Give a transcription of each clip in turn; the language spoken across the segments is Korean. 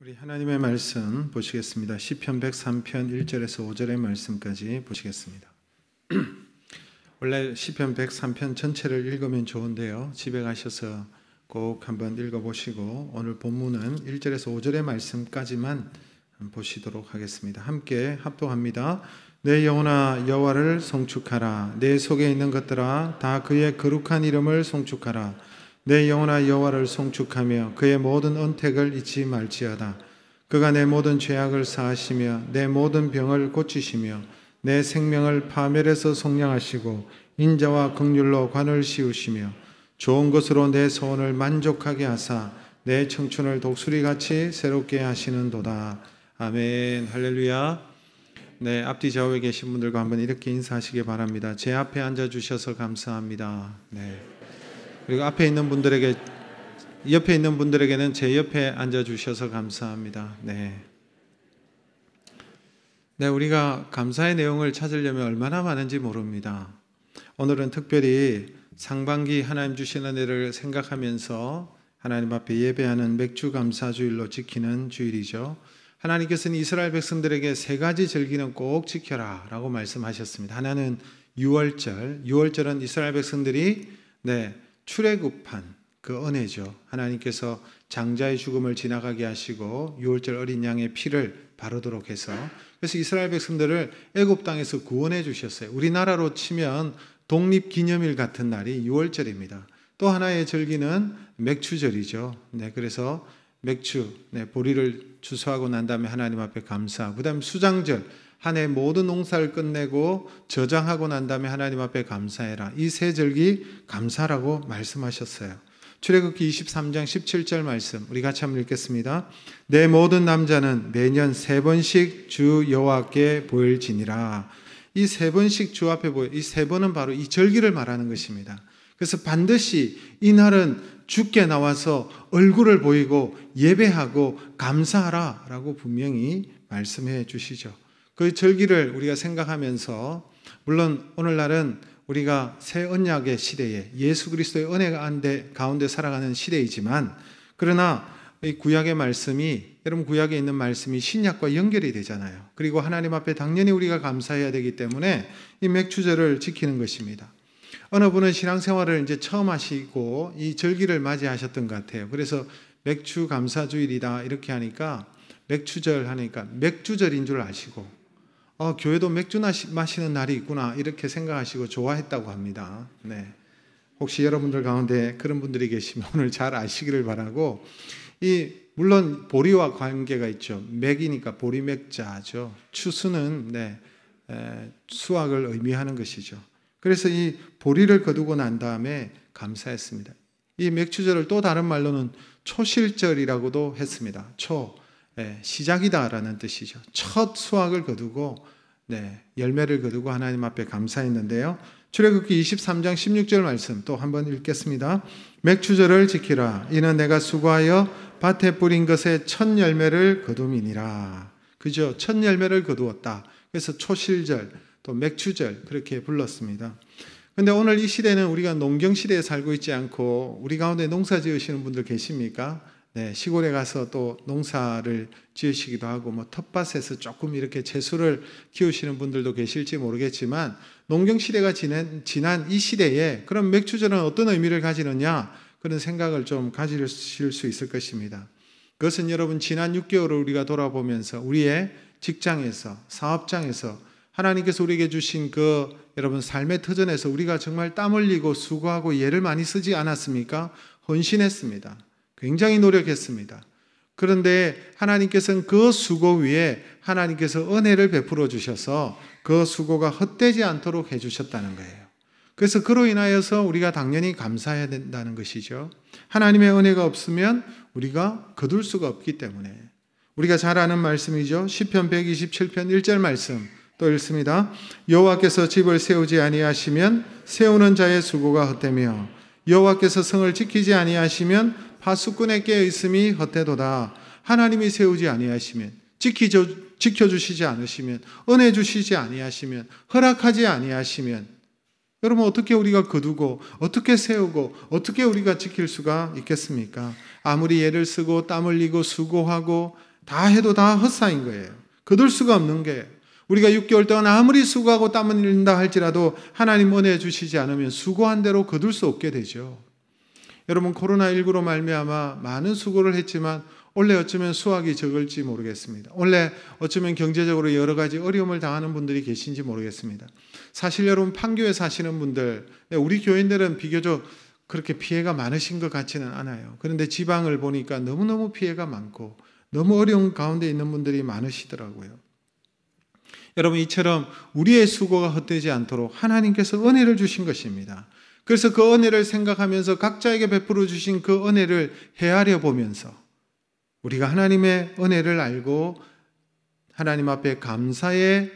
우리 하나님의 말씀 보시겠습니다. 시편 103편 1절에서 5절의 말씀까지 보시겠습니다. 원래 시편 103편 전체를 읽으면 좋은데요. 집에 가셔서 꼭 한번 읽어보시고 오늘 본문은 1절에서 5절의 말씀까지만 보시도록 하겠습니다. 함께 합독합니다. 내 영혼아 여호와를 송축하라. 내 속에 있는 것들아 다 그의 거룩한 이름을 송축하라. 내 영혼아 여호와를 송축하며 그의 모든 언택을 잊지 말지어다. 그가 내 모든 죄악을 사하시며 내 모든 병을 고치시며 내 생명을 파멸에서 속량하시고 인자와 긍휼로 관을 씌우시며 좋은 것으로 내 소원을 만족하게 하사 내 청춘을 독수리같이 새롭게 하시는도다. 아멘. 할렐루야. 네, 앞뒤 좌우에 계신 분들과 한번 이렇게 인사하시기 바랍니다. 제 앞에 앉아주셔서 감사합니다. 네. 그리고 앞에 있는 분들에게, 옆에 있는 분들에게는 제 옆에 앉아주셔서 감사합니다. 네. 네, 우리가 감사의 내용을 찾으려면 얼마나 많은지 모릅니다. 오늘은 특별히 상반기 하나님 주신 은혜를 생각하면서 하나님 앞에 예배하는 맥주 감사주일로 지키는 주일이죠. 하나님께서는 이스라엘 백성들에게 세 가지 절기는 꼭 지켜라 라고 말씀하셨습니다. 하나는 유월절은 이스라엘 백성들이 출애굽한 그 은혜죠. 하나님께서 장자의 죽음을 지나가게 하시고 유월절 어린 양의 피를 바르도록 해서, 그래서 이스라엘 백성들을 애굽 땅에서 구원해 주셨어요. 우리나라로 치면 독립기념일 같은 날이 유월절입니다. 또 하나의 절기는 맥추절이죠. 그래서 맥추, 보리를 추수하고 난 다음에 하나님 앞에 감사. 그 다음에 수장절, 한 해 모든 농사를 끝내고 저장하고 난 다음에 하나님 앞에 감사해라. 이 세 절기 감사라고 말씀하셨어요. 출애굽기 23장 17절 말씀 우리 같이 한번 읽겠습니다. 내 모든 남자는 매년 3번씩 주 여호와께 보일지니라. 이 3번씩 주 앞에 보일, 이 3번은 바로 이 절기를 말하는 것입니다. 그래서 반드시 이 날은 주께 나와서 얼굴을 보이고 예배하고 감사하라 라고 분명히 말씀해 주시죠. 그 절기를 우리가 생각하면서, 물론 오늘날은 우리가 새 언약의 시대에 예수 그리스도의 은혜 가운데 살아가는 시대이지만, 그러나 이 구약의 말씀이, 여러분 구약에 있는 말씀이 신약과 연결이 되잖아요. 그리고 하나님 앞에 당연히 우리가 감사해야 되기 때문에 이 맥추절을 지키는 것입니다. 어느 분은 신앙생활을 이제 처음 하시고 이 절기를 맞이하셨던 것 같아요. 그래서 맥주 감사주일이다 이렇게 하니까, 맥추절 하니까 맥주절인 줄 아시고, 교회도 맥주 마시는 날이 있구나 이렇게 생각하시고 좋아했다고 합니다. 네. 혹시 여러분들 가운데 그런 분들이 계시면 오늘 잘 아시기를 바라고, 물론 보리와 관계가 있죠. 맥이니까 보리맥자죠. 추수는 수확을 의미하는 것이죠. 그래서 이 보리를 거두고 난 다음에 감사했습니다. 이 맥추절을 또 다른 말로는 초실절이라고도 했습니다. 시작이다라는 뜻이죠. 첫 수확을 거두고 열매를 거두고 하나님 앞에 감사했는데요. 출애굽기 23장 16절 말씀 또 한번 읽겠습니다. 맥추절을 지키라. 이는 내가 수고하여 밭에 뿌린 것의 첫 열매를 거둠이니라. 그죠? 첫 열매를 거두었다. 그래서 초실절 또 맥추절 그렇게 불렀습니다. 근데 오늘 이 시대는 우리가 농경 시대에 살고 있지 않고, 우리 가운데 농사 지으시는 분들 계십니까? 시골에 가서 또 농사를 지으시기도 하고, 텃밭에서 조금 이렇게 채소를 키우시는 분들도 계실지 모르겠지만, 농경 시대가 지난 이 시대에 그럼 맥추절은 어떤 의미를 가지느냐, 그런 생각을 좀 가지실 수 있을 것입니다. 그것은 여러분 지난 6개월을 우리가 돌아보면서 우리의 직장에서, 사업장에서 하나님께서 우리에게 주신 그 여러분 삶의 터전에서 우리가 정말 땀 흘리고 수고하고 예를 많이 쓰지 않았습니까? 헌신했습니다. 굉장히 노력했습니다. 그런데 하나님께서는 그 수고 위에 하나님께서 은혜를 베풀어 주셔서 그 수고가 헛되지 않도록 해주셨다는 거예요. 그래서 그로 인하여서 우리가 당연히 감사해야 된다는 것이죠. 하나님의 은혜가 없으면 우리가 거둘 수가 없기 때문에. 우리가 잘 아는 말씀이죠. 시편 127편 1절 말씀 또 읽습니다. 여호와께서 집을 세우지 아니하시면 세우는 자의 수고가 헛되며 여호와께서 성을 지키지 아니하시면 파수꾼의 깨어 있음이 헛되도다. 하나님이 세우지 아니하시면, 지켜주시지 않으시면, 은혜 주시지 아니하시면, 허락하지 아니하시면, 여러분 어떻게 우리가 거두고 어떻게 세우고 어떻게 우리가 지킬 수가 있겠습니까? 아무리 애를 쓰고 땀 흘리고 수고하고 다 해도 다 헛사인 거예요. 거둘 수가 없는 게, 우리가 6개월 동안 아무리 수고하고 땀을 흘린다 할지라도 하나님 은혜 주시지 않으면 수고한 대로 거둘 수 없게 되죠. 여러분, 코로나19로 말미암아 많은 수고를 했지만 원래 어쩌면 수확이 적을지 모르겠습니다. 원래 어쩌면 경제적으로 여러 가지 어려움을 당하는 분들이 계신지 모르겠습니다. 사실 여러분, 판교에 사시는 분들, 우리 교인들은 비교적 그렇게 피해가 많으신 것 같지는 않아요. 그런데 지방을 보니까 너무너무 피해가 많고 너무 어려운 가운데 있는 분들이 많으시더라고요. 여러분, 이처럼 우리의 수고가 헛되지 않도록 하나님께서 은혜를 주신 것입니다. 그래서 그 은혜를 생각하면서 각자에게 베풀어 주신 그 은혜를 헤아려 보면서 우리가 하나님의 은혜를 알고 하나님 앞에 감사의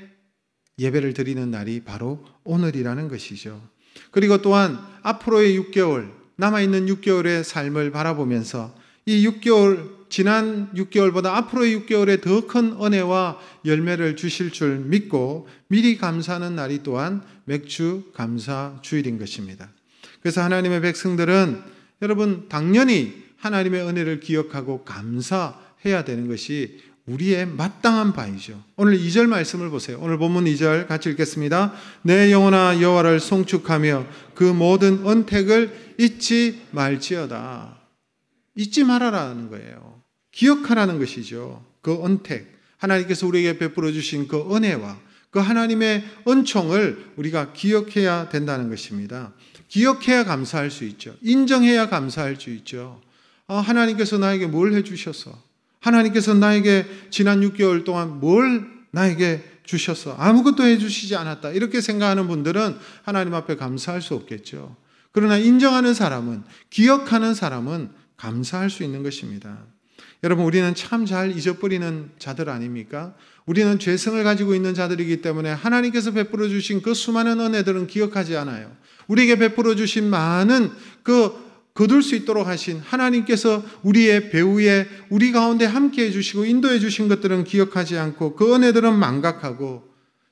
예배를 드리는 날이 바로 오늘이라는 것이죠. 그리고 또한 앞으로의 6개월, 남아있는 6개월의 삶을 바라보면서 이 6개월, 지난 6개월보다 앞으로의 6개월에 더 큰 은혜와 열매를 주실 줄 믿고 미리 감사하는 날이 또한 맥주 감사 주일인 것입니다. 그래서 하나님의 백성들은 여러분, 당연히 하나님의 은혜를 기억하고 감사해야 되는 것이 우리의 마땅한 바이죠. 오늘 2절 말씀을 보세요. 오늘 본문 2절 같이 읽겠습니다. 내 영혼아 여호와를 송축하며 그 모든 언택을 잊지 말지어다. 잊지 말아라는 거예요. 기억하라는 것이죠. 그 언택, 하나님께서 우리에게 베풀어 주신 그 은혜와 그 하나님의 은총을 우리가 기억해야 된다는 것입니다. 기억해야 감사할 수 있죠. 인정해야 감사할 수 있죠. 하나님께서 나에게 뭘 해주셨어? 하나님께서 나에게 지난 6개월 동안 뭘 나에게 주셨어? 아무것도 해주시지 않았다. 이렇게 생각하는 분들은 하나님 앞에 감사할 수 없겠죠. 그러나 인정하는 사람은, 기억하는 사람은 감사할 수 있는 것입니다. 여러분, 우리는 참 잘 잊어버리는 자들 아닙니까? 우리는 죄성을 가지고 있는 자들이기 때문에 하나님께서 베풀어 주신 그 수많은 은혜들은 기억하지 않아요. 우리에게 베풀어 주신 많은 거둘 수 있도록 하신 하나님께서 우리의 배후에 우리 가운데 함께해 주시고 인도해 주신 것들은 기억하지 않고 그 은혜들은 망각하고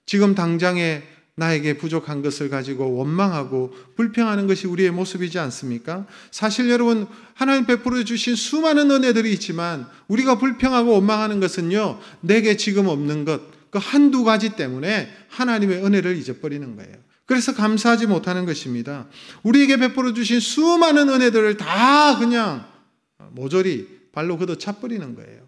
지금 당장에 나에게 부족한 것을 가지고 원망하고 불평하는 것이 우리의 모습이지 않습니까? 사실 여러분, 하나님 베풀어 주신 수많은 은혜들이 있지만 우리가 불평하고 원망하는 것은요, 내게 지금 없는 것, 그 한두 가지 때문에 하나님의 은혜를 잊어버리는 거예요. 그래서 감사하지 못하는 것입니다. 우리에게 베풀어 주신 수많은 은혜들을 다 그냥 모조리 발로 걷어 차버리는 거예요.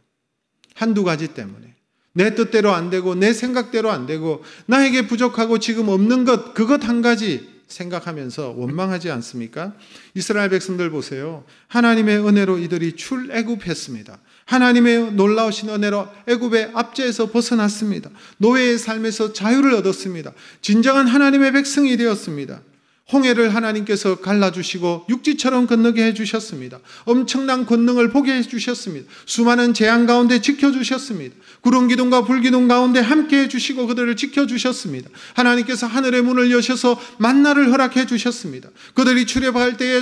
한두 가지 때문에. 내 뜻대로 안 되고 내 생각대로 안 되고 나에게 부족하고 지금 없는 것, 그것 한 가지 생각하면서 원망하지 않습니까? 이스라엘 백성들 보세요. 하나님의 은혜로 이들이 출애굽했습니다. 하나님의 놀라우신 은혜로 애굽의 압제에서 벗어났습니다. 노예의 삶에서 자유를 얻었습니다. 진정한 하나님의 백성이 되었습니다. 홍해를 하나님께서 갈라주시고 육지처럼 건너게 해주셨습니다. 엄청난 권능을 보게 해주셨습니다. 수많은 재앙 가운데 지켜주셨습니다. 구름 기둥과 불 기둥 가운데 함께 해주시고 그들을 지켜주셨습니다. 하나님께서 하늘의 문을 여셔서 만나를 허락해 주셨습니다. 그들이 출애굽할 때에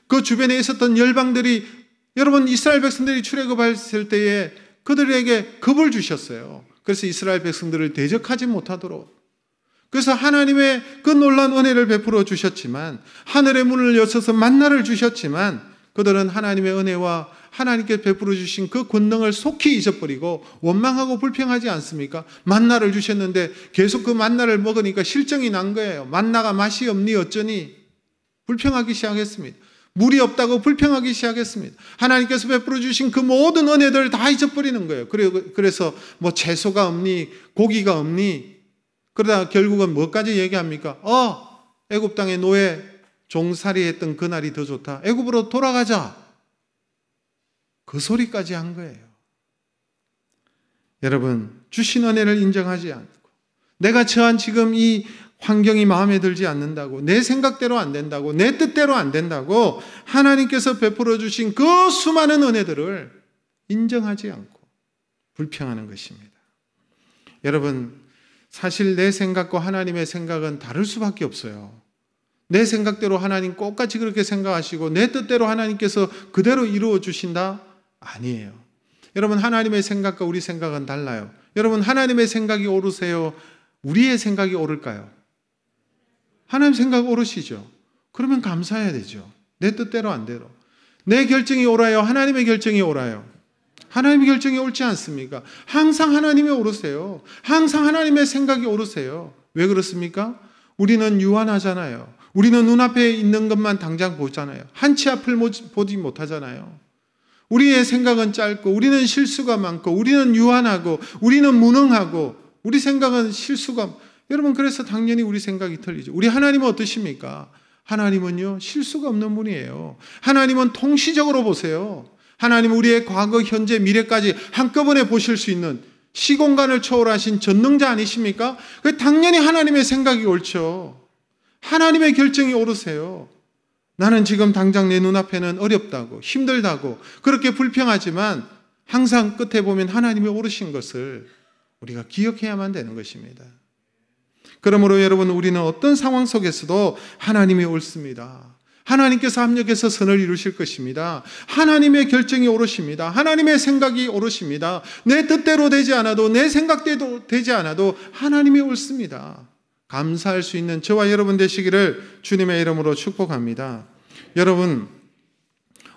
그 주변에 있었던 열방들이, 여러분, 이스라엘 백성들이 출애굽했을 때에 그들에게 겁을 주셨어요. 그래서 이스라엘 백성들을 대적하지 못하도록. 그래서 하나님의 그 놀라운 은혜를 베풀어 주셨지만, 하늘의 문을 여셔서 만나를 주셨지만, 그들은 하나님의 은혜와 하나님께 베풀어 주신 그 권능을 속히 잊어버리고 원망하고 불평하지 않습니까? 만나를 주셨는데 계속 그 만나를 먹으니까 실정이 난 거예요. 만나가 맛이 없니 어쩌니 불평하기 시작했습니다. 물이 없다고 불평하기 시작했습니다. 하나님께서 베풀어 주신 그 모든 은혜들을 다 잊어버리는 거예요. 그래서 뭐 채소가 없니, 고기가 없니, 그러다 결국은 뭐까지 얘기합니까? 애굽 땅에 노예 종살이 했던 그날이 더 좋다. 애굽으로 돌아가자. 그 소리까지 한 거예요. 여러분, 주신 은혜를 인정하지 않고 내가 처한 지금 이 환경이 마음에 들지 않는다고, 내 생각대로 안 된다고, 내 뜻대로 안 된다고 하나님께서 베풀어 주신 그 수많은 은혜들을 인정하지 않고 불평하는 것입니다. 여러분, 사실 내 생각과 하나님의 생각은 다를 수밖에 없어요. 내 생각대로 하나님 똑같이 그렇게 생각하시고 내 뜻대로 하나님께서 그대로 이루어 주신다? 아니에요. 여러분, 하나님의 생각과 우리 생각은 달라요. 여러분, 하나님의 생각이 오르세요? 우리의 생각이 오를까요? 하나님 생각 오르시죠. 그러면 감사해야 되죠. 내 뜻대로 안 되로. 내 결정이 옳아요? 하나님의 결정이 옳아요? 하나님의 결정이 옳지 않습니까? 항상 하나님이 오르세요. 항상 하나님의 생각이 오르세요. 왜 그렇습니까? 우리는 유한하잖아요. 우리는 눈앞에 있는 것만 당장 보잖아요. 한치 앞을 보지 못하잖아요. 우리의 생각은 짧고 우리는 실수가 많고 우리는 유한하고 우리는 무능하고 우리 생각은 실수가 여러분 그래서 당연히 우리 생각이 틀리죠. 우리 하나님은 어떠십니까? 하나님은요 실수가 없는 분이에요. 하나님은 통시적으로 보세요. 하나님은 우리의 과거, 현재, 미래까지 한꺼번에 보실 수 있는 시공간을 초월하신 전능자 아니십니까? 당연히 하나님의 생각이 옳죠. 하나님의 결정이 옳으세요. 나는 지금 당장 내 눈앞에는 어렵다고 힘들다고 그렇게 불평하지만 항상 끝에 보면 하나님이 옳으신 것을 우리가 기억해야만 되는 것입니다. 그러므로 여러분 우리는 어떤 상황 속에서도 하나님이 옳습니다. 하나님께서 합력해서 선을 이루실 것입니다. 하나님의 결정이 옳으십니다. 하나님의 생각이 옳으십니다. 내 뜻대로 되지 않아도 내 생각대로 되지 않아도 하나님이 옳습니다. 감사할 수 있는 저와 여러분 되시기를 주님의 이름으로 축복합니다. 여러분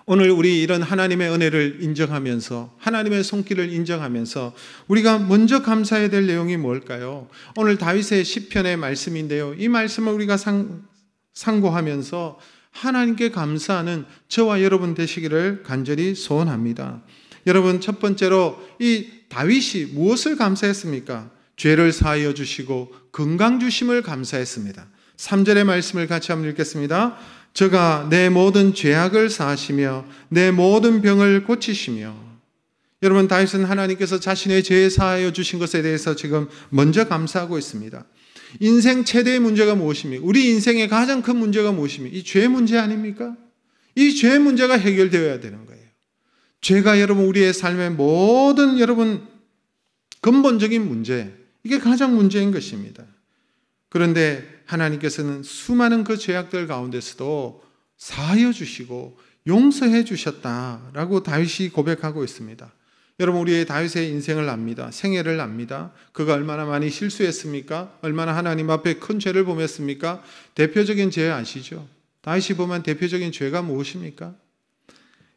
오늘 우리 이런 하나님의 은혜를 인정하면서 하나님의 손길을 인정하면서 우리가 먼저 감사해야 될 내용이 뭘까요? 오늘 다윗의 시편의 말씀인데요. 이 말씀을 우리가 상고하면서 하나님께 감사하는 저와 여러분 되시기를 간절히 소원합니다. 여러분 첫 번째로 이 다윗이 무엇을 감사했습니까? 죄를 사하여 주시고 건강 주심을 감사했습니다. 3절의 말씀을 같이 한번 읽겠습니다. 저가 내 모든 죄악을 사하시며 내 모든 병을 고치시며. 여러분 다윗은 하나님께서 자신의 죄 사하여 주신 것에 대해서 지금 먼저 감사하고 있습니다. 인생 최대의 문제가 무엇입니까? 우리 인생의 가장 큰 문제가 무엇입니까? 이 죄 문제 아닙니까? 이 죄 문제가 해결되어야 되는 거예요. 죄가 여러분 우리의 삶의 모든 여러분 근본적인 문제, 이게 가장 문제인 것입니다. 그런데 하나님께서는 수많은 그 죄악들 가운데서도 사하여 주시고 용서해 주셨다라고 다윗이 고백하고 있습니다. 여러분 우리의 다윗의 인생을 압니다. 생애를 압니다. 그가 얼마나 많이 실수했습니까? 얼마나 하나님 앞에 큰 죄를 범했습니까? 대표적인 죄 아시죠? 다윗이 범한 대표적인 죄가 무엇입니까?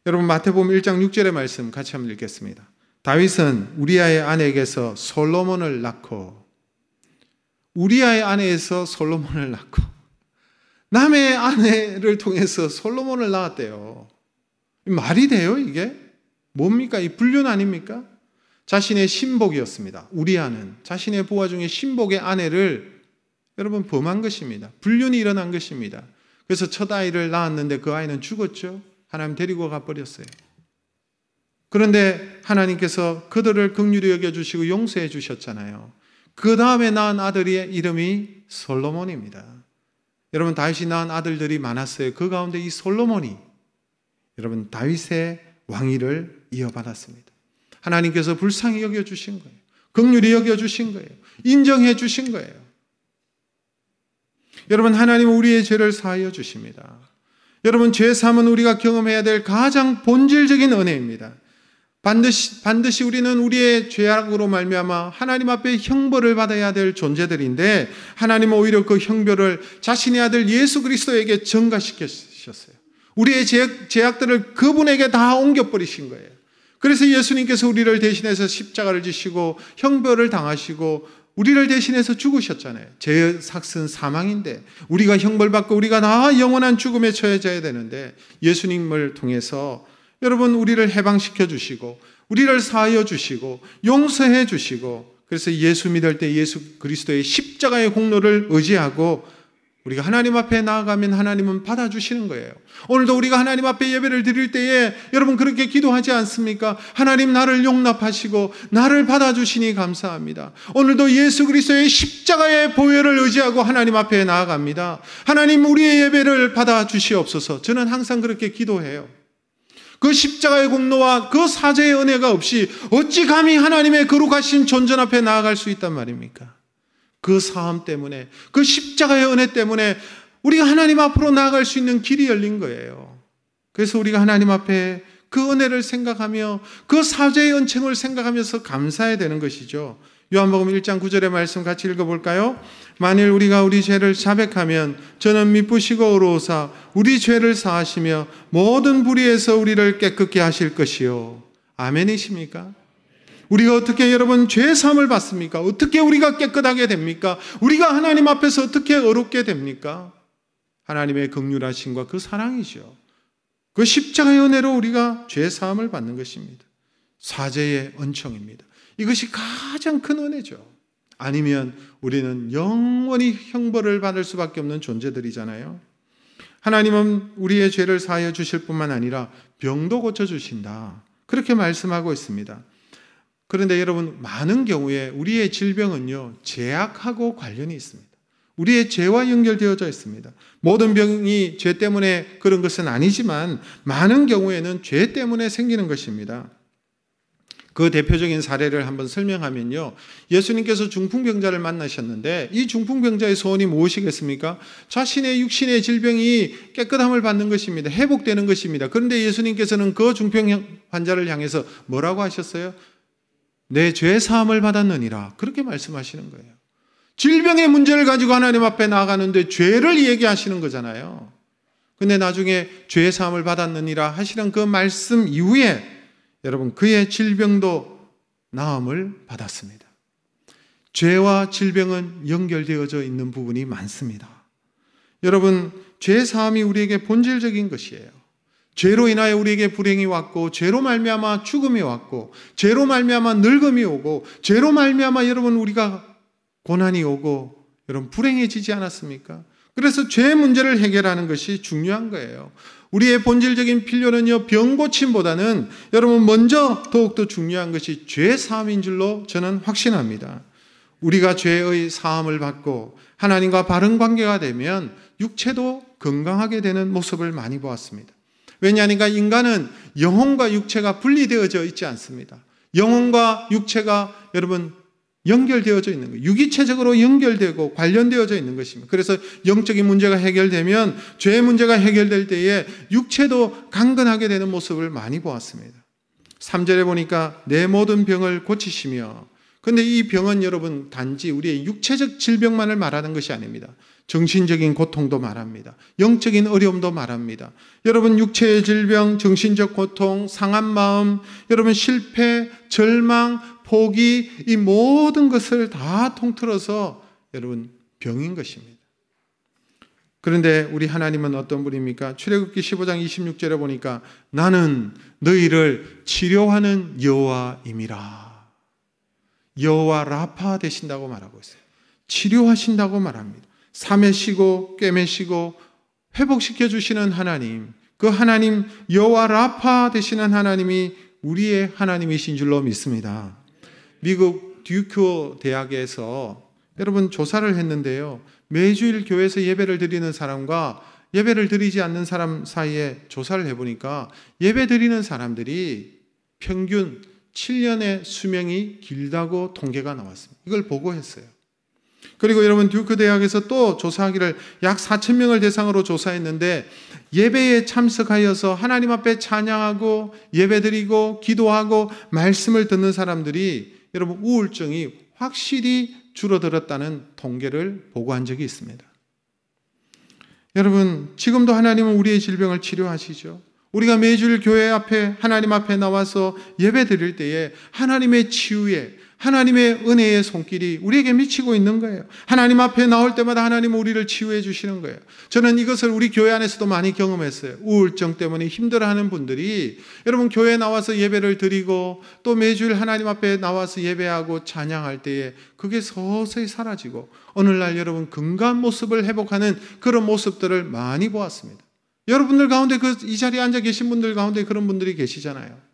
여러분 마태복음 1장 6절의 말씀 같이 한번 읽겠습니다. 다윗은 우리아의 아내에게서 솔로몬을 낳고 우리아의 아내에서 솔로몬을 낳고 남의 아내를 통해서 솔로몬을 낳았대요. 말이 돼요 이게? 뭡니까? 이 불륜 아닙니까? 자신의 신복이었습니다. 우리아는 자신의 부하 중에 신복의 아내를 여러분 범한 것입니다. 불륜이 일어난 것입니다. 그래서 첫 아이를 낳았는데 그 아이는 죽었죠. 하나님 데리고 가버렸어요. 그런데 하나님께서 그들을 긍휼히 여겨주시고 용서해 주셨잖아요. 그 다음에 낳은 아들의 이름이 솔로몬입니다. 여러분 다윗이 낳은 아들들이 많았어요. 그 가운데 이 솔로몬이 여러분 다윗의 왕위를 이어받았습니다. 하나님께서 불쌍히 여겨주신 거예요. 긍휼히 여겨주신 거예요. 인정해 주신 거예요. 여러분 하나님은 우리의 죄를 사하여 주십니다. 여러분 죄사함은 우리가 경험해야 될 가장 본질적인 은혜입니다. 반드시 우리는 우리의 죄악으로 말미암아 하나님 앞에 형벌을 받아야 될 존재들인데 하나님은 오히려 그 형벌을 자신의 아들 예수 그리스도에게 전가시키셨어요. 우리의 죄악들을 그분에게 다 옮겨버리신 거예요. 그래서 예수님께서 우리를 대신해서 십자가를 지시고 형벌을 당하시고 우리를 대신해서 죽으셨잖아요. 죄의 삭은 사망인데 우리가 형벌받고 우리가 다 영원한 죽음에 처해져야 되는데 예수님을 통해서 여러분 우리를 해방시켜 주시고 우리를 사하여 주시고 용서해 주시고 그래서 예수 믿을 때 예수 그리스도의 십자가의 공로를 의지하고 우리가 하나님 앞에 나아가면 하나님은 받아주시는 거예요. 오늘도 우리가 하나님 앞에 예배를 드릴 때에 여러분 그렇게 기도하지 않습니까? 하나님 나를 용납하시고 나를 받아주시니 감사합니다. 오늘도 예수 그리스도의 십자가의 보혈을 의지하고 하나님 앞에 나아갑니다. 하나님 우리의 예배를 받아주시옵소서. 저는 항상 그렇게 기도해요. 그 십자가의 공로와 그 사죄의 은혜가 없이 어찌 감히 하나님의 거룩하신 존전 앞에 나아갈 수 있단 말입니까? 그 사함 때문에 그 십자가의 은혜 때문에 우리가 하나님 앞으로 나아갈 수 있는 길이 열린 거예요. 그래서 우리가 하나님 앞에 그 은혜를 생각하며 그 사죄의 은총을 생각하면서 감사해야 되는 것이죠. 요한복음 1장 9절의 말씀 같이 읽어볼까요? 만일 우리가 우리 죄를 자백하면 저는 미쁘시고 의로우사 우리 죄를 사하시며 모든 불의에서 우리를 깨끗게 하실 것이요. 아멘이십니까? 우리가 어떻게 여러분 죄 사함을 받습니까? 어떻게 우리가 깨끗하게 됩니까? 우리가 하나님 앞에서 어떻게 어렵게 됩니까? 하나님의 긍휼하심과 그 사랑이죠. 그 십자가의 은혜로 우리가 죄 사함을 받는 것입니다. 사죄의恩宠입니다. 이것이 가장 큰 은혜죠. 아니면 우리는 영원히 형벌을 받을 수밖에 없는 존재들이잖아요. 하나님은 우리의 죄를 사하여 주실 뿐만 아니라 병도 고쳐주신다, 그렇게 말씀하고 있습니다. 그런데 여러분, 많은 경우에 우리의 질병은요, 죄악하고 관련이 있습니다. 우리의 죄와 연결되어져 있습니다. 모든 병이 죄 때문에 그런 것은 아니지만 많은 경우에는 죄 때문에 생기는 것입니다. 그 대표적인 사례를 한번 설명하면요, 예수님께서 중풍병자를 만나셨는데 이 중풍병자의 소원이 무엇이겠습니까? 자신의 육신의 질병이 깨끗함을 받는 것입니다. 회복되는 것입니다. 그런데 예수님께서는 그 중풍 환자를 향해서 뭐라고 하셨어요? 내 죄 사함을 받았느니라, 그렇게 말씀하시는 거예요. 질병의 문제를 가지고 하나님 앞에 나아가는데 죄를 얘기하시는 거잖아요. 근데 나중에 죄 사함을 받았느니라 하시는 그 말씀 이후에 여러분, 그의 질병도 나음을 받았습니다. 죄와 질병은 연결되어져 있는 부분이 많습니다. 여러분, 죄 사함이 우리에게 본질적인 것이에요. 죄로 인하여 우리에게 불행이 왔고, 죄로 말미암아 죽음이 왔고, 죄로 말미암아 늙음이 오고, 죄로 말미암아 여러분 우리가 고난이 오고, 여러분 불행해지지 않았습니까? 그래서 죄 문제를 해결하는 것이 중요한 거예요. 우리의 본질적인 필요는요, 병 고침보다는 여러분 먼저 더욱더 중요한 것이 죄 사함인 줄로 저는 확신합니다. 우리가 죄의 사함을 받고 하나님과 바른 관계가 되면 육체도 건강하게 되는 모습을 많이 보았습니다. 왜냐하니까 인간은 영혼과 육체가 분리되어져 있지 않습니다. 영혼과 육체가 여러분 연결되어져 있는 거예요. 유기체적으로 연결되고 관련되어져 있는 것입니다. 그래서 영적인 문제가 해결되면 죄의 문제가 해결될 때에 육체도 강건하게 되는 모습을 많이 보았습니다. 3절에 보니까 내 모든 병을 고치시며, 그런데 이 병은 여러분 단지 우리의 육체적 질병만을 말하는 것이 아닙니다. 정신적인 고통도 말합니다. 영적인 어려움도 말합니다. 여러분, 육체의 질병, 정신적 고통, 상한 마음, 여러분 실패, 절망, 포기, 이 모든 것을 다 통틀어서 여러분 병인 것입니다. 그런데 우리 하나님은 어떤 분입니까? 출애굽기 15장 26절에 보니까 나는 너희를 치료하는 여호와임이라. 여호와 라파 되신다고 말하고 있어요. 치료하신다고 말합니다. 사매시고 꿰매시고 회복시켜 주시는 하나님, 그 하나님 여호와 라파 되시는 하나님이 우리의 하나님이신 줄로 믿습니다. 미국 듀크 대학에서 여러분 조사를 했는데요, 매주일 교회에서 예배를 드리는 사람과 예배를 드리지 않는 사람 사이에 조사를 해보니까 예배 드리는 사람들이 평균 7년의 수명이 길다고 통계가 나왔습니다. 이걸 보고했어요. 그리고 여러분, 듀크 대학에서 또 조사하기를 약 4,000명을 대상으로 조사했는데 예배에 참석하여서 하나님 앞에 찬양하고 예배드리고 기도하고 말씀을 듣는 사람들이 여러분 우울증이 확실히 줄어들었다는 통계를 보고한 적이 있습니다. 여러분, 지금도 하나님은 우리의 질병을 치료하시죠. 우리가 매주일 교회 앞에 하나님 앞에 나와서 예배드릴 때에 하나님의 치유에, 하나님의 은혜의 손길이 우리에게 미치고 있는 거예요. 하나님 앞에 나올 때마다 하나님은 우리를 치유해 주시는 거예요. 저는 이것을 우리 교회 안에서도 많이 경험했어요. 우울증 때문에 힘들어하는 분들이 여러분 교회에 나와서 예배를 드리고 또 매주일 하나님 앞에 나와서 예배하고 찬양할 때에 그게 서서히 사라지고 오늘날 여러분 건강한 모습을 회복하는 그런 모습들을 많이 보았습니다. 여러분들 가운데 이 자리에 앉아 계신 분들 가운데 그런 분들이 계시잖아요.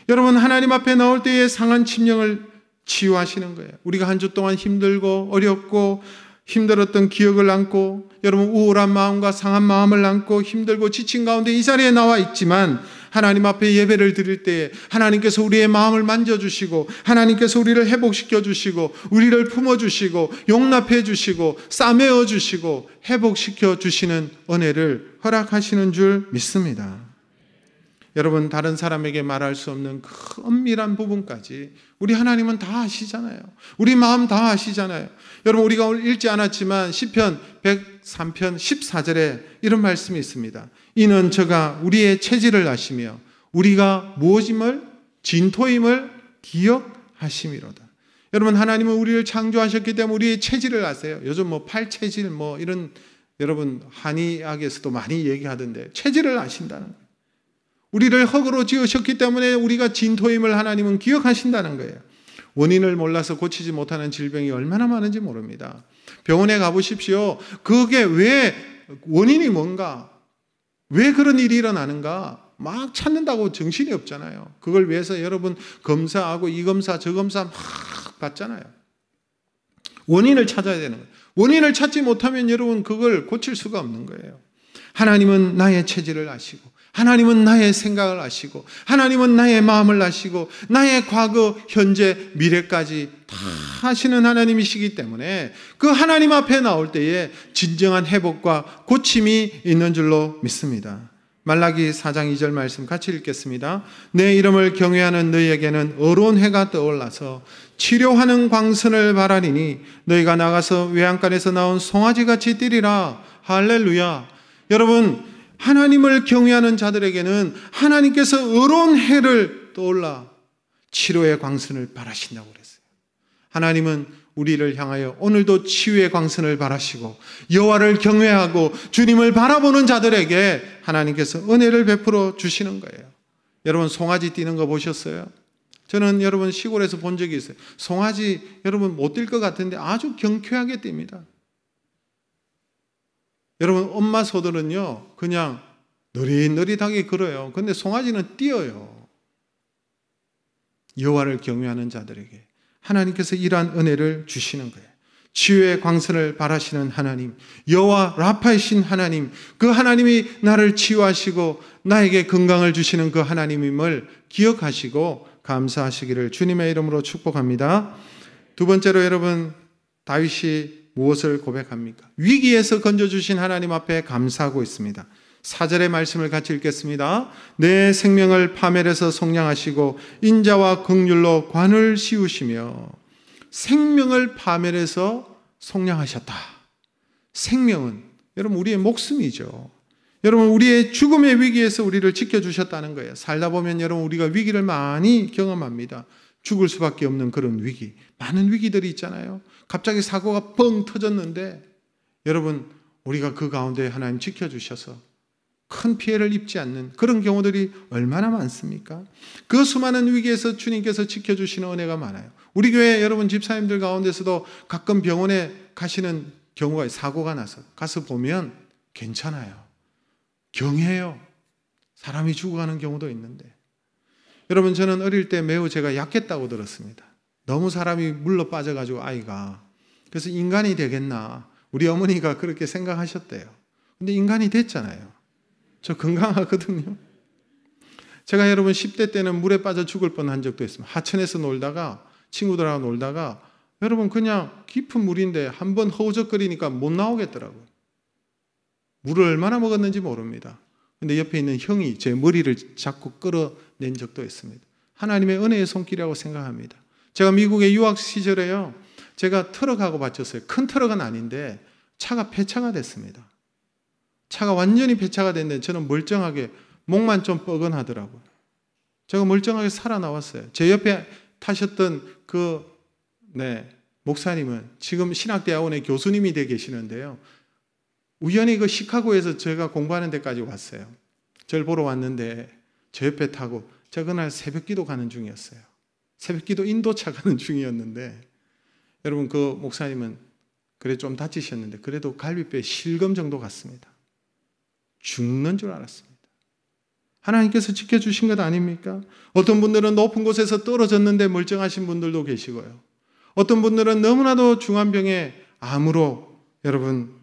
여러분, 하나님 앞에 나올 때에 상한 침령을 치유하시는 거예요. 우리가 한 주 동안 힘들고 어렵고 힘들었던 기억을 안고 여러분 우울한 마음과 상한 마음을 안고 힘들고 지친 가운데 이 자리에 나와 있지만 하나님 앞에 예배를 드릴 때에 하나님께서 우리의 마음을 만져주시고 하나님께서 우리를 회복시켜 주시고 우리를 품어주시고 용납해 주시고 싸매어 주시고 회복시켜 주시는 은혜를 허락하시는 줄 믿습니다. 여러분, 다른 사람에게 말할 수 없는 그 은밀한 부분까지 우리 하나님은 다 아시잖아요. 우리 마음 다 아시잖아요. 여러분, 우리가 오늘 읽지 않았지만 시편 103편 14절에 이런 말씀이 있습니다. 이는 저가 우리의 체질을 아시며 우리가 무엇임을, 진토임을 기억하심이로다. 여러분, 하나님은 우리를 창조하셨기 때문에 우리의 체질을 아세요. 요즘 뭐 팔체질 뭐 이런, 여러분 한의학에서도 많이 얘기하던데 체질을 아신다는 거예요. 우리를 흙으로 지으셨기 때문에 우리가 진토임을 하나님은 기억하신다는 거예요. 원인을 몰라서 고치지 못하는 질병이 얼마나 많은지 모릅니다. 병원에 가보십시오. 그게 왜, 원인이 뭔가, 왜 그런 일이 일어나는가 막 찾는다고 정신이 없잖아요. 그걸 위해서 여러분 검사하고 이 검사 저 검사 막 받잖아요. 원인을 찾아야 되는 거예요. 원인을 찾지 못하면 여러분 그걸 고칠 수가 없는 거예요. 하나님은 나의 체질을 아시고, 하나님은 나의 생각을 아시고, 하나님은 나의 마음을 아시고, 나의 과거, 현재, 미래까지 다 아시는 하나님이시기 때문에 그 하나님 앞에 나올 때에 진정한 회복과 고침이 있는 줄로 믿습니다. 말라기 4장 2절 말씀 같이 읽겠습니다. 내 이름을 경외하는 너희에게는 어려운 해가 떠올라서 치료하는 광선을 바라리니 너희가 나가서 외양간에서 나온 송아지같이 뛰리라. 할렐루야. 여러분, 하나님을 경외하는 자들에게는 하나님께서 어려운 해를 떠올라 치료의 광선을 바라신다고 그랬어요. 하나님은 우리를 향하여 오늘도 치유의 광선을 바라시고 여호와를 경외하고 주님을 바라보는 자들에게 하나님께서 은혜를 베풀어 주시는 거예요. 여러분, 송아지 뛰는 거 보셨어요? 저는 여러분 시골에서 본 적이 있어요. 송아지 여러분 못 뛸 것 같은데 아주 경쾌하게 뜁니다. 여러분, 엄마 소들은요 그냥 느릿느릿하게 걸어요. 근데 송아지는 뛰어요. 여호와를 경외하는 자들에게 하나님께서 이러한 은혜를 주시는 거예요. 치유의 광선을 바라시는 하나님, 여호와 라파이신 하나님, 그 하나님이 나를 치유하시고 나에게 건강을 주시는 그 하나님임을 기억하시고 감사하시기를 주님의 이름으로 축복합니다. 두 번째로 여러분, 다윗이 무엇을 고백합니까? 위기에서 건져주신 하나님 앞에 감사하고 있습니다. 4절의 말씀을 같이 읽겠습니다. 내 생명을 파멸해서 속량하시고 인자와 긍휼로 관을 씌우시며. 생명을 파멸해서 속량하셨다. 생명은 여러분 우리의 목숨이죠. 여러분, 우리의 죽음의 위기에서 우리를 지켜주셨다는 거예요. 살다 보면 여러분 우리가 위기를 많이 경험합니다. 죽을 수밖에 없는 그런 위기, 많은 위기들이 있잖아요. 갑자기 사고가 뻥 터졌는데 여러분 우리가 그 가운데 하나님 지켜주셔서 큰 피해를 입지 않는 그런 경우들이 얼마나 많습니까? 그 수많은 위기에서 주님께서 지켜주시는 은혜가 많아요. 우리 교회 여러분 집사님들 가운데서도 가끔 병원에 가시는 경우가 사고가 나서 가서 보면 괜찮아요. 경해요. 사람이 죽어가는 경우도 있는데. 여러분, 저는 어릴 때 매우 제가 약했다고 들었습니다. 너무 사람이 물러 빠져가지고 아이가. 그래서 인간이 되겠나. 우리 어머니가 그렇게 생각하셨대요. 근데 인간이 됐잖아요. 저 건강하거든요. 제가 여러분 10대 때는 물에 빠져 죽을 뻔한 적도 있습니다. 하천에서 놀다가 친구들하고 놀다가 여러분 그냥 깊은 물인데 한번 허우적거리니까 못 나오겠더라고요. 물을 얼마나 먹었는지 모릅니다. 근데 옆에 있는 형이 제 머리를 잡고 끌어낸 적도 있습니다. 하나님의 은혜의 손길이라고 생각합니다. 제가 미국에 유학 시절에요. 제가 트럭하고 받쳤어요. 큰 트럭은 아닌데 차가 폐차가 됐습니다. 차가 완전히 폐차가 됐는데 저는 멀쩡하게 목만 좀 뻐근하더라고요. 제가 멀쩡하게 살아나왔어요. 제 옆에 타셨던 그 목사님은 지금 신학대학원의 교수님이 되어 계시는데요. 우연히 그 시카고에서 제가 공부하는 데까지 왔어요. 저를 보러 왔는데 제 옆에 타고 제가 그날 새벽기도 가는 중이었어요. 새벽기도 인도차 가는 중이었는데 여러분 그 목사님은 그래 좀 다치셨는데 그래도 갈비뼈에 실금 정도 갔습니다. 죽는 줄 알았습니다. 하나님께서 지켜주신 것 아닙니까? 어떤 분들은 높은 곳에서 떨어졌는데 멀쩡하신 분들도 계시고요. 어떤 분들은 너무나도 중한 병에 암으로 여러분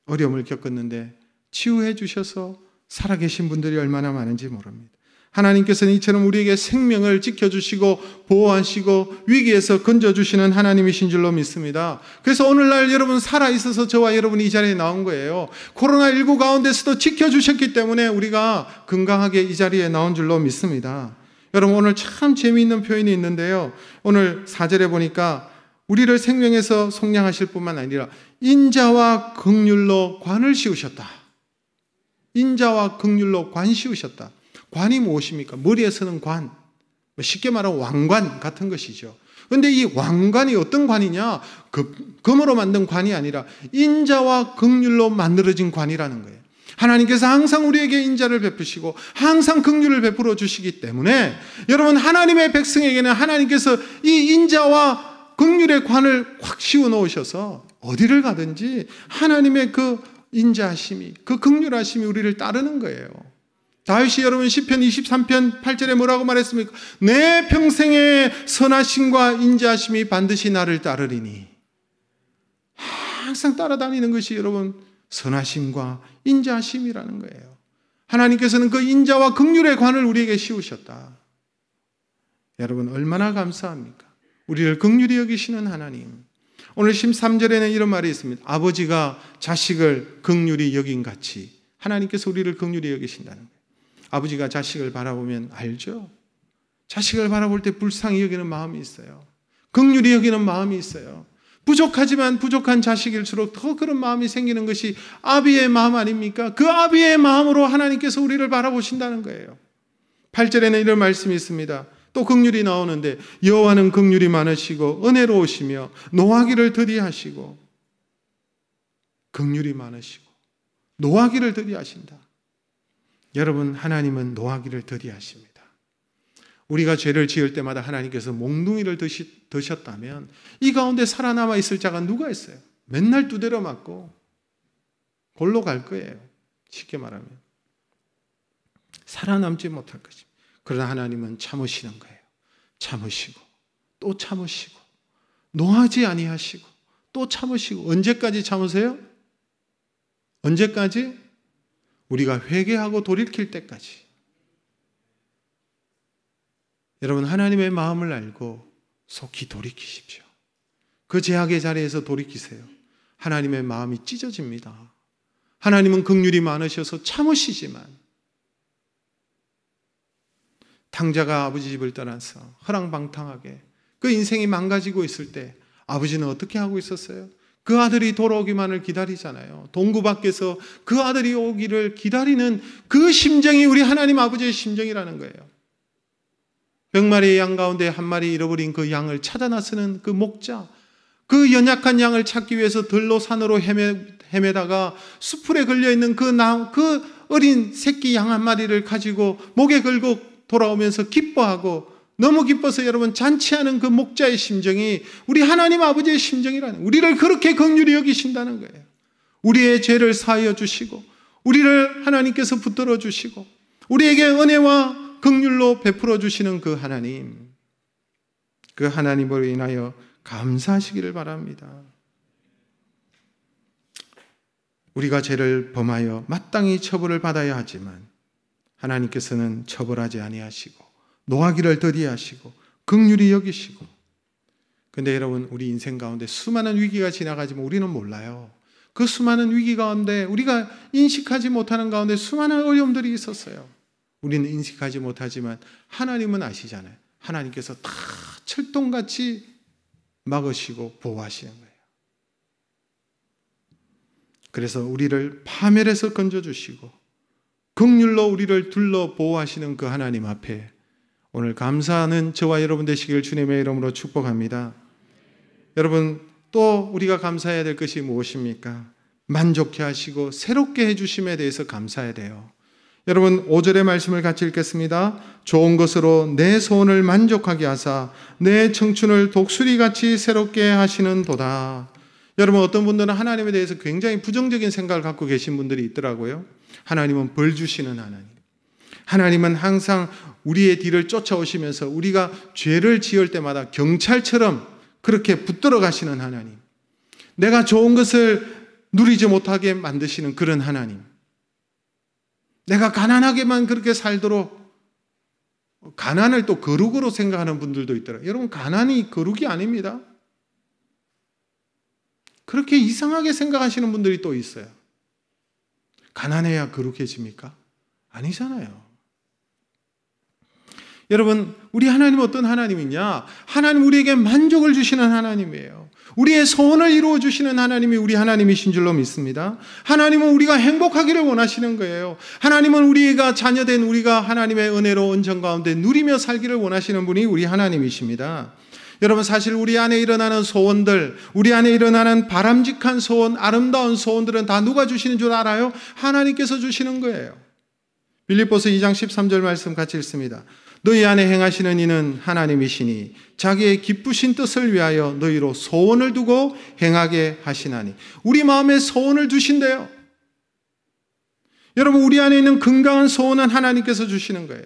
어려움을 겪었는데 치유해 주셔서 살아계신 분들이 얼마나 많은지 모릅니다. 하나님께서는 이처럼 우리에게 생명을 지켜주시고 보호하시고 위기에서 건져주시는 하나님이신 줄로 믿습니다. 그래서 오늘날 여러분 살아있어서 저와 여러분이 이 자리에 나온 거예요. 코로나19 가운데서도 지켜주셨기 때문에 우리가 건강하게 이 자리에 나온 줄로 믿습니다. 여러분 오늘 참 재미있는 표현이 있는데요. 오늘 4절에 보니까 우리를 생명에서 속량하실 뿐만 아니라 인자와 긍휼로 관을 씌우셨다. 인자와 긍휼로 관 씌우셨다. 관이 무엇입니까? 머리에 서는 관, 쉽게 말하면 왕관 같은 것이죠. 그런데 이 왕관이 어떤 관이냐? 금으로 만든 관이 아니라 인자와 긍휼로 만들어진 관이라는 거예요. 하나님께서 항상 우리에게 인자를 베푸시고 항상 긍휼을 베풀어 주시기 때문에 여러분, 하나님의 백성에게는 하나님께서 이 인자와 긍휼의 관을 확 씌워 놓으셔서 어디를 가든지 하나님의 그 인자하심이, 그 긍휼하심이 우리를 따르는 거예요. 다윗이 여러분 시편 23편 8절에 뭐라고 말했습니까? 내 평생의 선하심과 인자하심이 반드시 나를 따르리니. 항상 따라다니는 것이 여러분 선하심과 인자하심이라는 거예요. 하나님께서는 그 인자와 긍휼의 관을 우리에게 씌우셨다. 여러분 얼마나 감사합니까? 우리를 긍휼히 여기시는 하나님. 오늘 13절에는 이런 말이 있습니다. 아버지가 자식을 긍휼히 여긴 같이 하나님께서 우리를 긍휼히 여기신다는 거예요. 아버지가 자식을 바라보면 알죠? 자식을 바라볼 때 불쌍히 여기는 마음이 있어요. 긍휼히 여기는 마음이 있어요. 부족하지만 부족한 자식일수록 더 그런 마음이 생기는 것이 아비의 마음 아닙니까? 그 아비의 마음으로 하나님께서 우리를 바라보신다는 거예요. 8절에는 이런 말씀이 있습니다. 또 긍휼이 나오는데 여호와는 긍휼이 많으시고 은혜로우시며 노하기를 더디하시고, 긍휼이 많으시고 노하기를 더디하신다. 여러분, 하나님은 노하기를 더디하십니다. 우리가 죄를 지을 때마다 하나님께서 몽둥이를 드셨다면 이 가운데 살아남아 있을 자가 누가 있어요? 맨날 두드려 맞고 골로 갈 거예요. 쉽게 말하면 살아남지 못할 것입니다. 그러나 하나님은 참으시는 거예요. 참으시고 또 참으시고 노하지 아니하시고 또 참으시고. 언제까지 참으세요? 언제까지? 우리가 회개하고 돌이킬 때까지. 여러분, 하나님의 마음을 알고 속히 돌이키십시오. 그 제약의 자리에서 돌이키세요. 하나님의 마음이 찢어집니다. 하나님은 긍휼이 많으셔서 참으시지만, 탕자가 아버지 집을 떠나서 허랑방탕하게 그 인생이 망가지고 있을 때 아버지는 어떻게 하고 있었어요? 그 아들이 돌아오기만을 기다리잖아요. 동구 밖에서 그 아들이 오기를 기다리는 그 심정이 우리 하나님 아버지의 심정이라는 거예요. 100마리의 양 가운데 한 마리 잃어버린 그 양을 찾아 나서는 그 목자, 그 연약한 양을 찾기 위해서 들로 산으로 헤매다가 수풀에 걸려있는 그 어린 새끼 양 한 마리를 가지고 목에 걸고 돌아오면서 기뻐하고, 너무 기뻐서 여러분 잔치하는 그 목자의 심정이 우리 하나님 아버지의 심정이라는, 우리를 그렇게 긍휼히 여기신다는 거예요. 우리의 죄를 사하여 주시고 우리를 하나님께서 붙들어 주시고 우리에게 은혜와 긍휼로 베풀어 주시는 그 하나님, 그 하나님으로 인하여 감사하시기를 바랍니다. 우리가 죄를 범하여 마땅히 처벌을 받아야 하지만 하나님께서는 처벌하지 아니하시고 노하기를 더디하시고 긍휼히 여기시고. 그런데 여러분, 우리 인생 가운데 수많은 위기가 지나가지만 우리는 몰라요. 그 수많은 위기 가운데 우리가 인식하지 못하는 가운데 수많은 어려움들이 있었어요. 우리는 인식하지 못하지만 하나님은 아시잖아요. 하나님께서 다 철동같이 막으시고 보호하시는 거예요. 그래서 우리를 파멸에서 건져주시고 긍휼로 우리를 둘러 보호하시는 그 하나님 앞에 오늘 감사하는 저와 여러분 되시길 주님의 이름으로 축복합니다. 여러분, 또 우리가 감사해야 될 것이 무엇입니까? 만족해 하시고 새롭게 해주심에 대해서 감사해야 돼요. 여러분, 5절의 말씀을 같이 읽겠습니다. 좋은 것으로 내 소원을 만족하게 하사 내 청춘을 독수리같이 새롭게 하시는 도다. 여러분, 어떤 분들은 하나님에 대해서 굉장히 부정적인 생각을 갖고 계신 분들이 있더라고요. 하나님은 벌 주시는 하나님. 하나님은 항상 우리의 뒤를 쫓아오시면서 우리가 죄를 지을 때마다 경찰처럼 그렇게 붙들어 가시는 하나님. 내가 좋은 것을 누리지 못하게 만드시는 그런 하나님. 내가 가난하게만 그렇게 살도록, 가난을 또 거룩으로 생각하는 분들도 있더라고요. 여러분, 가난이 거룩이 아닙니다. 그렇게 이상하게 생각하시는 분들이 또 있어요. 가난해야 거룩해집니까? 아니잖아요. 여러분, 우리 하나님 어떤 하나님이냐? 하나님 우리에게 만족을 주시는 하나님이에요. 우리의 소원을 이루어 주시는 하나님이 우리 하나님이신 줄로 믿습니다. 하나님은 우리가 행복하기를 원하시는 거예요. 하나님은 우리가 자녀된 우리가 하나님의 은혜로 은정 가운데 누리며 살기를 원하시는 분이 우리 하나님이십니다. 여러분, 사실 우리 안에 일어나는 소원들, 우리 안에 일어나는 바람직한 소원, 아름다운 소원들은 다 누가 주시는 줄 알아요? 하나님께서 주시는 거예요. 빌립보서 2장 13절 말씀 같이 읽습니다. 너희 안에 행하시는 이는 하나님이시니 자기의 기쁘신 뜻을 위하여 너희로 소원을 두고 행하게 하시나니. 우리 마음에 소원을 주신대요. 여러분, 우리 안에 있는 건강한 소원은 하나님께서 주시는 거예요.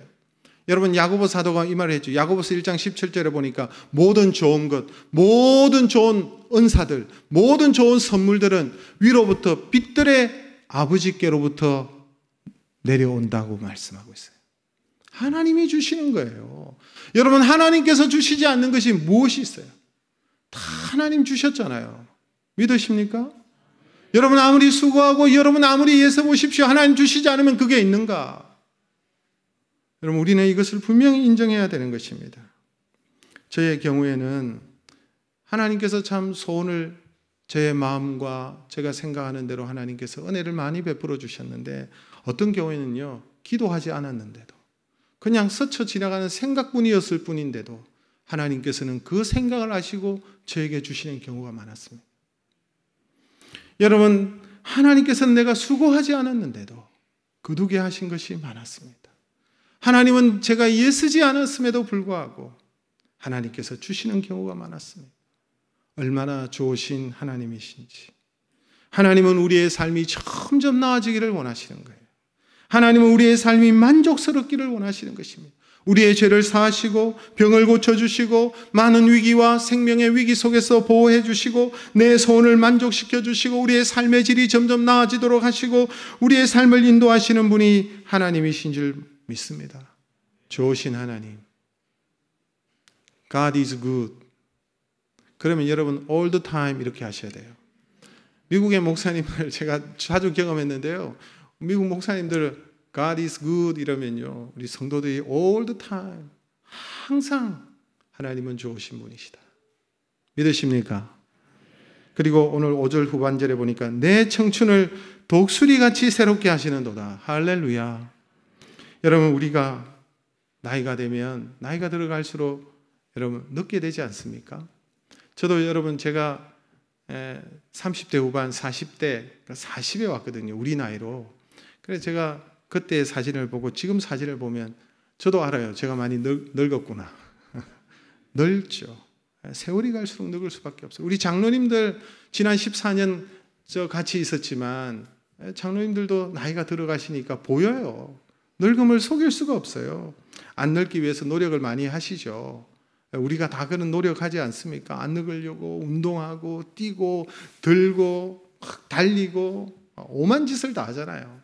여러분, 야고보 사도가 이 말을 했죠. 야고보서 1장 17절에 보니까 모든 좋은 것, 모든 좋은 은사들, 모든 좋은 선물들은 위로부터 빛들의 아버지께로부터 내려온다고 말씀하고 있어요. 하나님이 주시는 거예요. 여러분, 하나님께서 주시지 않는 것이 무엇이 있어요? 다 하나님 주셨잖아요. 믿으십니까? 여러분 아무리 수고하고 여러분 아무리 애써 보십시오. 하나님 주시지 않으면 그게 있는가? 여러분, 우리는 이것을 분명히 인정해야 되는 것입니다. 저의 경우에는 하나님께서 참 소원을 제 마음과 제가 생각하는 대로 하나님께서 은혜를 많이 베풀어 주셨는데, 어떤 경우에는요, 기도하지 않았는데도 그냥 스쳐 지나가는 생각뿐이었을 뿐인데도 하나님께서는 그 생각을 아시고 저에게 주시는 경우가 많았습니다. 여러분, 하나님께서는 내가 수고하지 않았는데도 거두게 하신 것이 많았습니다. 하나님은 제가 애쓰지 않았음에도 불구하고 하나님께서 주시는 경우가 많았습니다. 얼마나 좋으신 하나님이신지. 하나님은 우리의 삶이 점점 나아지기를 원하시는 거예요. 하나님은 우리의 삶이 만족스럽기를 원하시는 것입니다. 우리의 죄를 사하시고 병을 고쳐주시고 많은 위기와 생명의 위기 속에서 보호해 주시고 내 소원을 만족시켜 주시고 우리의 삶의 질이 점점 나아지도록 하시고 우리의 삶을 인도하시는 분이 하나님이신 줄 믿습니다. 좋으신 하나님. God is good. 그러면 여러분 all the time 이렇게 하셔야 돼요. 미국의 목사님을 제가 자주 경험했는데요. 미국 목사님들 God is good 이러면요, 우리 성도들이 all the time, 항상 하나님은 좋으신 분이시다. 믿으십니까? 그리고 오늘 5절 후반절에 보니까 내 청춘을 독수리같이 새롭게 하시는도다. 할렐루야. 여러분, 우리가 나이가 되면 나이가 들어갈수록 여러분 늦게 되지 않습니까? 저도 여러분 제가 30대 후반 40대 40에 왔거든요. 우리 나이로. 그래서 제가 그때의 사진을 보고 지금 사진을 보면 저도 알아요. 제가 많이 늙었구나. 늙죠. 세월이 갈수록 늙을 수밖에 없어요. 우리 장로님들 지난 14년 저 같이 있었지만 장로님들도 나이가 들어가시니까 보여요. 늙음을 속일 수가 없어요. 안 늙기 위해서 노력을 많이 하시죠. 우리가 다 그런 노력하지 않습니까? 안 늙으려고 운동하고 뛰고 들고 달리고 오만 짓을 다 하잖아요.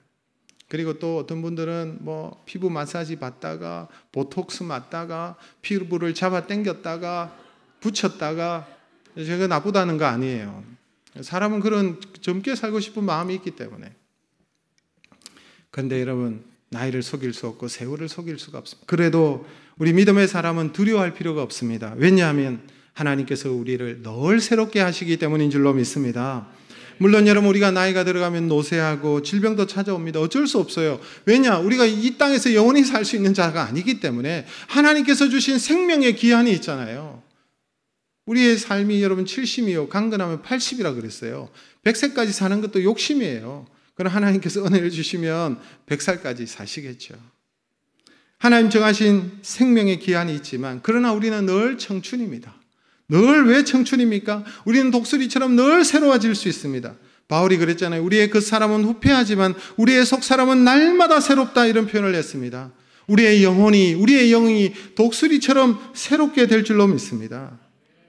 그리고 또 어떤 분들은 뭐 피부 마사지 받다가 보톡스 맞다가 피부를 잡아 당겼다가 붙였다가, 제가 나쁘다는 거 아니에요. 사람은 그런 젊게 살고 싶은 마음이 있기 때문에. 그런데 여러분, 나이를 속일 수 없고 세월을 속일 수가 없습니다. 그래도 우리 믿음의 사람은 두려워할 필요가 없습니다. 왜냐하면 하나님께서 우리를 늘 새롭게 하시기 때문인 줄로 믿습니다. 물론 여러분, 우리가 나이가 들어가면 노쇠하고 질병도 찾아옵니다. 어쩔 수 없어요. 왜냐? 우리가 이 땅에서 영원히 살 수 있는 자가 아니기 때문에 하나님께서 주신 생명의 기한이 있잖아요. 우리의 삶이 여러분 70이요, 강건하면 80이라 그랬어요. 100세까지 사는 것도 욕심이에요. 그럼 하나님께서 은혜를 주시면 100살까지 사시겠죠. 하나님 정하신 생명의 기한이 있지만, 그러나 우리는 늘 청춘입니다. 늘 왜 청춘입니까? 우리는 독수리처럼 늘 새로워질 수 있습니다. 바울이 그랬잖아요. 우리의 겉사람은 후패하지만 우리의 속사람은 날마다 새롭다, 이런 표현을 했습니다. 우리의 영혼이 독수리처럼 새롭게 될 줄로 믿습니다.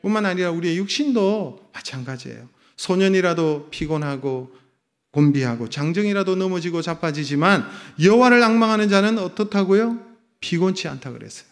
뿐만 아니라 우리의 육신도 마찬가지예요. 소년이라도 피곤하고 곤비하고 장정이라도 넘어지고 자빠지지만 여호와를 앙망하는 자는 어떻다고요? 피곤치 않다 그랬어요.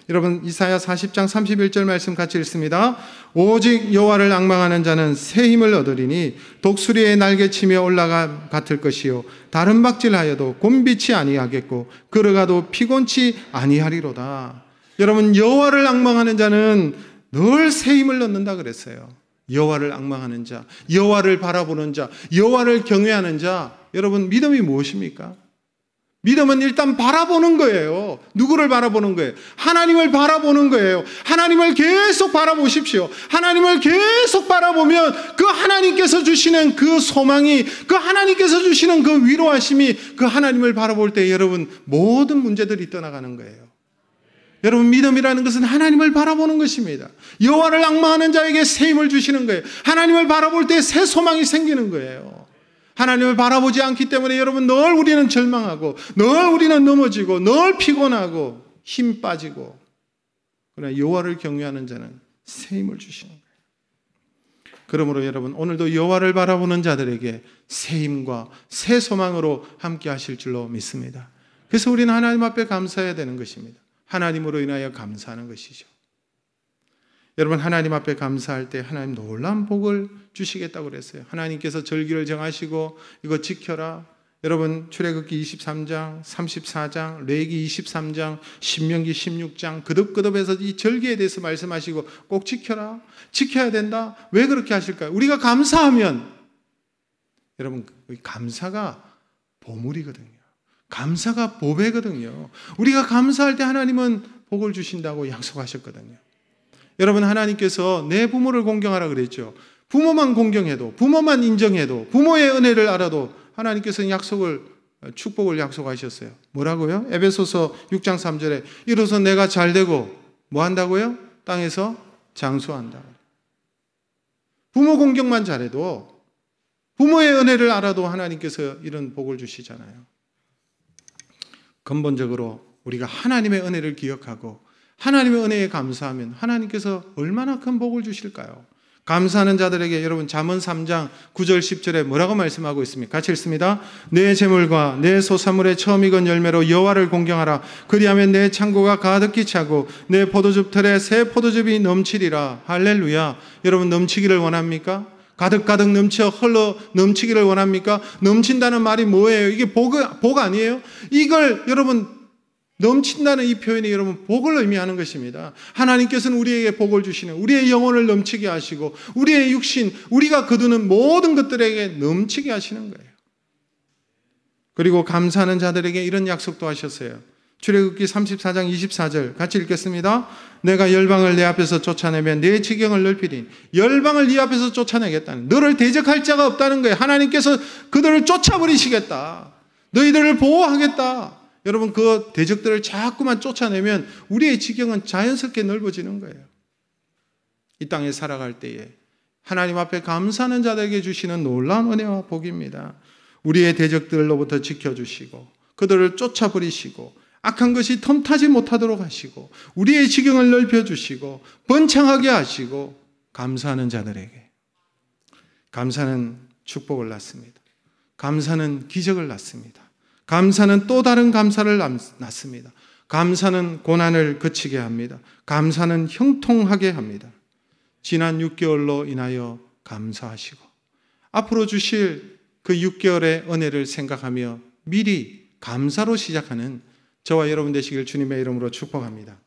여러분, 이사야 40장 31절 말씀 같이 읽습니다. 오직 여호와를 앙망하는 자는 새 힘을 얻으리니 독수리의 날개치며 올라가 같을 것이요 다른 박질하여도 곤비치 아니하겠고 걸어가도 피곤치 아니하리로다. 여러분, 여호와를 앙망하는 자는 늘 새 힘을 얻는다 그랬어요. 여호와를 앙망하는 자, 여호와를 바라보는 자, 여호와를 경외하는 자. 여러분, 믿음이 무엇입니까? 믿음은 일단 바라보는 거예요. 누구를 바라보는 거예요? 하나님을 바라보는 거예요. 하나님을 계속 바라보십시오. 하나님을 계속 바라보면 그 하나님께서 주시는 그 소망이, 그 하나님께서 주시는 그 위로하심이, 그 하나님을 바라볼 때 여러분 모든 문제들이 떠나가는 거예요. 여러분, 믿음이라는 것은 하나님을 바라보는 것입니다. 여호와를 앙망하는 자에게 새 힘을 주시는 거예요. 하나님을 바라볼 때 새 소망이 생기는 거예요. 하나님을 바라보지 않기 때문에 여러분 늘 우리는 절망하고, 늘 우리는 넘어지고, 늘 피곤하고 힘 빠지고, 그러나 여호와를 경외하는 자는 새 힘을 주시는 거예요. 그러므로 여러분, 오늘도 여호와를 바라보는 자들에게 새 힘과 새 소망으로 함께 하실 줄로 믿습니다. 그래서 우리는 하나님 앞에 감사해야 되는 것입니다. 하나님으로 인하여 감사하는 것이죠. 여러분, 하나님 앞에 감사할 때 하나님 놀라운 복을 주시겠다고 그랬어요. 하나님께서 절기를 정하시고 이거 지켜라. 여러분, 출애굽기 23장, 34장, 레위기 23장, 신명기 16장 그듭그듭해서 이 절기에 대해서 말씀하시고 꼭 지켜라. 지켜야 된다. 왜 그렇게 하실까요? 우리가 감사하면, 여러분, 감사가 보물이거든요. 감사가 보배거든요. 우리가 감사할 때 하나님은 복을 주신다고 약속하셨거든요. 여러분, 하나님께서 내 부모를 공경하라 그랬죠. 부모만 공경해도, 부모만 인정해도, 부모의 은혜를 알아도 하나님께서는 축복을 약속하셨어요. 뭐라고요? 에베소서 6장 3절에 이로써 내가 잘되고 뭐 한다고요? 땅에서 장수한다. 부모 공경만 잘해도, 부모의 은혜를 알아도 하나님께서 이런 복을 주시잖아요. 근본적으로 우리가 하나님의 은혜를 기억하고 하나님의 은혜에 감사하면 하나님께서 얼마나 큰 복을 주실까요? 감사하는 자들에게 여러분 잠언 3장 9절 10절에 뭐라고 말씀하고 있습니까? 같이 읽습니다. 내 재물과 내 소산물의 처음 익은 열매로 여호와를 공경하라. 그리하면 내 창고가 가득히 차고 내 포도즙 틀에 새 포도즙이 넘치리라. 할렐루야. 여러분, 넘치기를 원합니까? 가득가득 넘쳐 흘러 넘치기를 원합니까? 넘친다는 말이 뭐예요? 이게 복 아니에요? 이걸 여러분, 넘친다는 이 표현이 여러분 복을 의미하는 것입니다. 하나님께서는 우리에게 복을 주시는, 우리의 영혼을 넘치게 하시고 우리의 육신, 우리가 거두는 모든 것들에게 넘치게 하시는 거예요. 그리고 감사하는 자들에게 이런 약속도 하셨어요. 출애굽기 34장 24절 같이 읽겠습니다. 내가 열방을 내 앞에서 쫓아내면 내 지경을 넓히리니. 열방을 네 앞에서 쫓아내겠다는, 너를 대적할 자가 없다는 거예요. 하나님께서 그들을 쫓아버리시겠다. 너희들을 보호하겠다. 여러분, 그 대적들을 자꾸만 쫓아내면 우리의 지경은 자연스럽게 넓어지는 거예요. 이 땅에 살아갈 때에 하나님 앞에 감사하는 자들에게 주시는 놀라운 은혜와 복입니다. 우리의 대적들로부터 지켜주시고 그들을 쫓아버리시고 악한 것이 틈타지 못하도록 하시고 우리의 지경을 넓혀주시고 번창하게 하시고, 감사하는 자들에게 감사는 축복을 낳습니다. 감사는 기적을 낳습니다. 감사는 또 다른 감사를 낳습니다. 감사는 고난을 그치게 합니다. 감사는 형통하게 합니다. 지난 6개월로 인하여 감사하시고 앞으로 주실 그 6개월의 은혜를 생각하며 미리 감사로 시작하는 저와 여러분 되시길 주님의 이름으로 축복합니다.